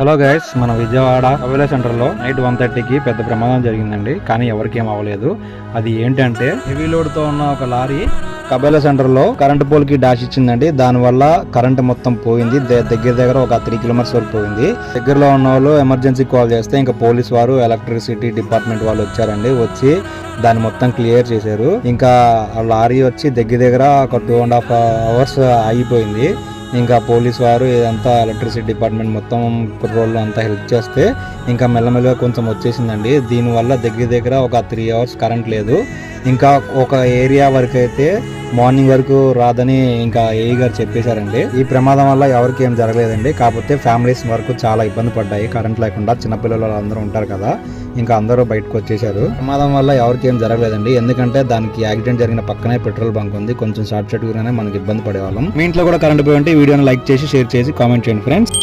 Hello guys, మన Vijayawada కబేలా centre లో night 1:30కి పెద్ద ప్రమాదం జరిగిందండి. కానీ ఎవరికి ఏం అవ్వలేదు. అది ఏంటంటే హెవీ లోడ్ తో ఉన్న ఒక లారీ కబేలా సెంటర్ లో కరెంట్ పోల్ కి డాష్ ఇచ్చిందండి. దాని వల్ల కరెంట్ మొత్తం పోయింది. దగ్గర ఒక 3 కిలోమీటర్స్ వరకు పోయింది. దగ్గరలో ఉన్న వాళ్ళు ఎమర్జెన్సీ కాల్ చేస్తే ఇంకా పోలీస్ వారు, ఎలక్ట్రిసిటీ డిపార్ట్మెంట్ వాళ్ళు వచ్చారండి. వచ్చి దాన్ని మొత్తం క్లియర్ చేశారు. ఇంకా ఆ లారీ వచ్చి దగ్గర ఒక 2.5 hours ఆగిపోయింది. ఇంకా పోలీస్ వారు ఇదంతా ఎలక్ట్రిసిటీ డిపార్ట్మెంట్ మొత్తం కుర్రోళ్ళు అంతా హెల్ప్ చేస్తే ఇంకా మెల్లమెల్లగా కొంచెం వచ్చేసిందండి. దీనివల్ల దగ్గర ఒక 3 hours కరెంట్ లేదు. ఇంకా ఒక ఏరియా వరకు అయితే మార్నింగ్ వరకు రాదని ఇంకా ఏఈ గారు చెప్పేశారండి. ఈ ప్రమాదం వల్ల ఎవరికి ఏం జరగలేదండి. కాకపోతే ఫ్యామిలీస్ వరకు చాలా ఇబ్బంది పడ్డాయి. కరెంట్ లేకుండా చిన్నపిల్లలు అందరూ ఉంటారు కదా, ఇంకా అందరూ బయటకు వచ్చేసారు. ప్రమాదం వల్ల ఎవరికి ఏం జరగలేదండి. ఎందుకంటే దానికి యాక్సిడెంట్ జరిగిన పక్కనే పెట్రోల్ బంక్ ఉంది. కొంచెం షార్ట్ సర్క్యూట్ గానే మనకి ఇబ్బంది పడేవాళ్ళం. మీ ఇంట్లో కూడా కరెంట్ పోయి ఉంటే వీడియోని లైక్ చేసి, షేర్ చేసి, కామెంట్ చేయండి ఫ్రెండ్స్.